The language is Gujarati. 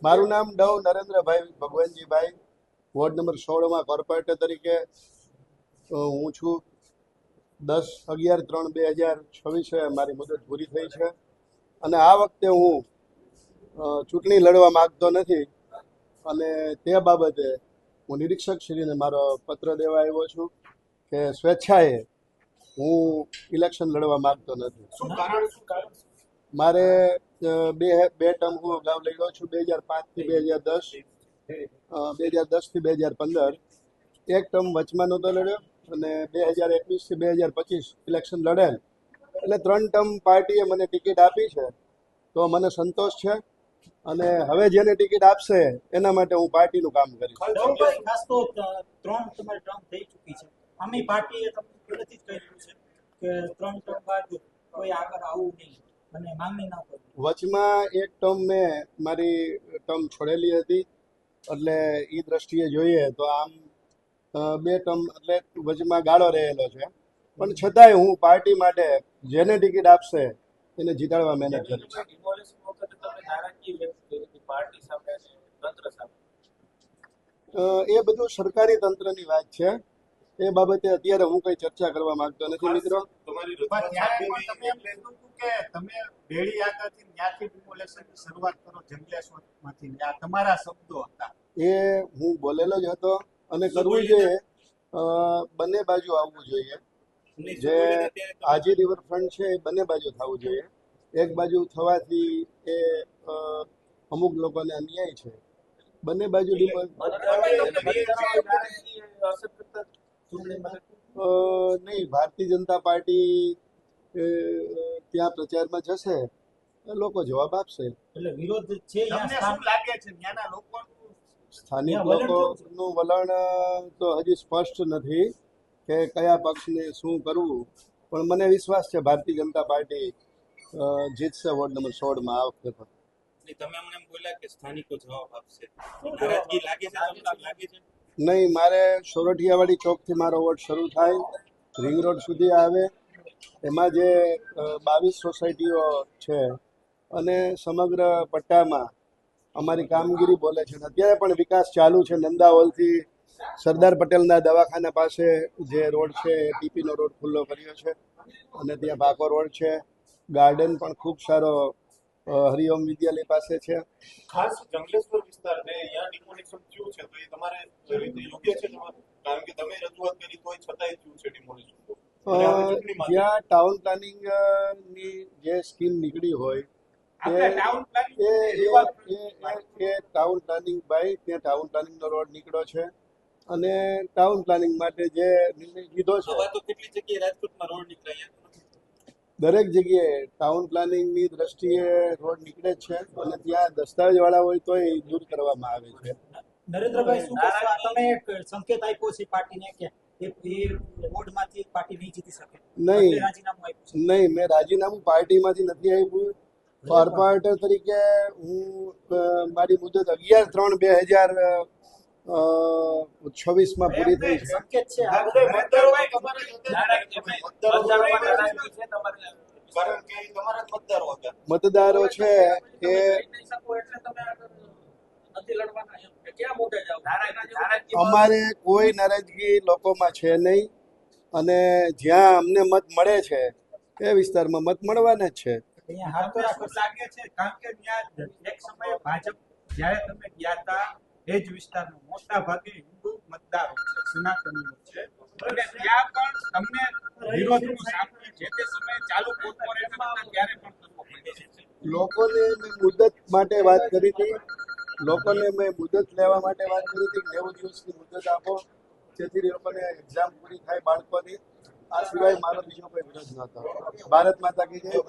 મારું નામ Dove Narendrabhai Bhagwanjibhai, ward number 16 corporator તરીકે હું છું. 10/11/3/2026 મારી મુદત પૂરી થઈ છે અને આ વખતે હું ચૂંટણી લડવા માંગતો નથી અને તે બાબતે હું નિરીક્ષકશ્રીને મારો પત્ર દેવા આવ્યો છું કે સ્વેચ્છાએ હું ઇલેક્શન લડવા માંગતો નથી. મારે બે ટર્મ હું અગાઉ લડ્યો છું, 2005 થી 2010, 2010 થી 2015. એક ટર્મ વચમાં નહોતો લડ્યો અને 2021 થી 2025 ઇલેક્શન લડેલ. એટલે 3 ટર્મ પાર્ટીએ મને ટિકિટ આપી છે, તો મને સંતોષ છે અને હવે જેને ટિકિટ આપશે એના માટે હું પાર્ટીનું કામ કરીશ. ખાસ તો 3 તમારી ટર્મ થઈ ચૂકી છે. આમી પાર્ટીએ તમને પહેલેથી જ કહ્યું છે કે 3 ટર્મ બાદ કોઈ આગળ આવવું નહીં અને માંગણી ના કરવી. વચમાં એક ટર્મ મેં મારી ટર્મ છોડેલી હતી, એટલે એ દ્રષ્ટિએ જોઈએ તો આમ 2 ટર્મ એટલે વચમાં ગાળો રહેલો છે, પણ છતાંય હું પાર્ટી માટે જેને ટિકિટ આપશે એને જીતાડવા મહેનત કરીશ. એ બધું સરકારી તંત્રની વાત છે, એ બાબતે અત્યારે હું કઈ ચર્ચા કરવા માંગતો નથી. મિત્રો, તમે બેડી આગળથી ત્યાંથી ડિમોલેશનની શરૂઆત કરો જંગલેશ્વરમાંથી, આ તમારા શબ્દો હતા. એ હું બોલેલો જ હતો અને કરવું જોઈએ. બંને બાજુ આવવું જોઈએ. જે આજી રિવરફ્રન્ટ છે એ બંને બાજુ થવું જોઈએ. એક બાજુ થવાથી એ અમુક લોકોને અન્યાય છે. બંને બાજુ નહીં, ભારતીય જનતા પાર્ટી ત્યાં પ્રચારમાં જશે, લોકો જવાબ આપશે. એટલે વિરોધ છે. તમને શું લાગે છે ત્યાંના લોકોનું સ્થાનિક લોકોનું વલણ તો હજી સ્પષ્ટ નથી કે કયા પક્ષને શું કરવું, પણ મને વિશ્વાસ છે ભારતીય જનતા પાર્ટી જીતશે વોર્ડ નંબર 16 આ વખતે. તમે એમ બોલ્યા કે સ્થાનિકો જવાબ આપશે, નારાજગી લાગે છે? નહીં, મારે સોરઠિયાવાડી ચોકથી મારો વોર્ડ શરૂ થાય, રિંગ રોડ સુધી આવે. એમાં જે 22 સોસાયટીઓ છે અને સમગ્ર પટ્ટામાં અમારી કામગીરી બોલે છે. અત્યારે પણ વિકાસ ચાલુ છે. નંદાહોલથી સરદાર પટેલના દવાખાના પાસે જે રોડ છે એ ટીપીનો રોડ ખુલ્લો કર્યો છે અને ત્યાં પાકો રોડ છે. ગાર્ડન પણ ખૂબ સારો હરિઓમ વિદ્યાલય પાસે છે. ખાસ જંગલેશ્વર વિસ્તાર ને અહીંયા ડિમોલિશન થયું છે, તો એ તમારે યોગ્ય છે? કારણ કે તમે રજૂઆત કરી તોય છતાંય થયું છે ડિમોલિશન. જ્યાં ટાઉન પ્લાનિંગ ની જે સ્કીમ નીકળી હોય એ ટાઉન પ્લાનિંગ બાય ત્યાં ટાઉન પ્લાનિંગ નો રોડ નીકળ્યો છે અને ટાઉન પ્લાનિંગ માટે જે નિર્ણય લીધો છે, કેટલી જગ્યાએ રાજકોટમાં રોડ નીકળ્યા? દરેક જગ્યાએ ટાઉન પ્લાનિંગ ની દ્રષ્ટિએ રોડ નીકળે છે અને ત્યાં દસ્તાવેજ વાળા હોય તો એ દૂર કરવામાં આવે છે. નરેન્દ્રભાઈ, શું કહેશો? તમે એક સંકેત આપ્યો છે પાર્ટીને કે એ વોર્ડમાંથી પાર્ટી નહીં જીતી શકે? નહીં, રાજીનામું આપ્યું છે? નહીં, મેં રાજીનામું પાર્ટીમાંથી નથી આપ્યું. કોર્પોરેટર તરીકે હું મારી મુદત 11/3/2026 પૂરી થઈ છે. સંકેત છે મતદારો છે એ અમારે કોઈ નારાજગી લોકોમાં છે નહીં અને જ્યાં અમને મત મળે છે એ વિસ્તારમાં મત મળવાના જ છે. લાગે છે કારણ કે ત્યાં એક સમયે ભાજપ જ્યારે તમે ગયા હતા એ જ વિસ્તારમાં મોટા ભાગે હિન્દુ મતદારો છે, સનાતનીઓ છે, અને ત્યાં પણ તમને વિરોધનો સામનો જે તે સમયે ચાલુ કોર્પોરેટરમાં ત્યારે પણ કરવો પડે છે. લોકોને મેં મુદત માટે વાત કરી હતી, લોકોને મેં મુદત લેવા માટે વાત કરી હતી. 90 દિવસની મુદત આપો જેથી લોકોને એક્ઝામ પૂરી થાય બાળકોની. આ સિવાય મારો બીજો કોઈ વિરોધ નહોતો. ભારત માતા કી જય.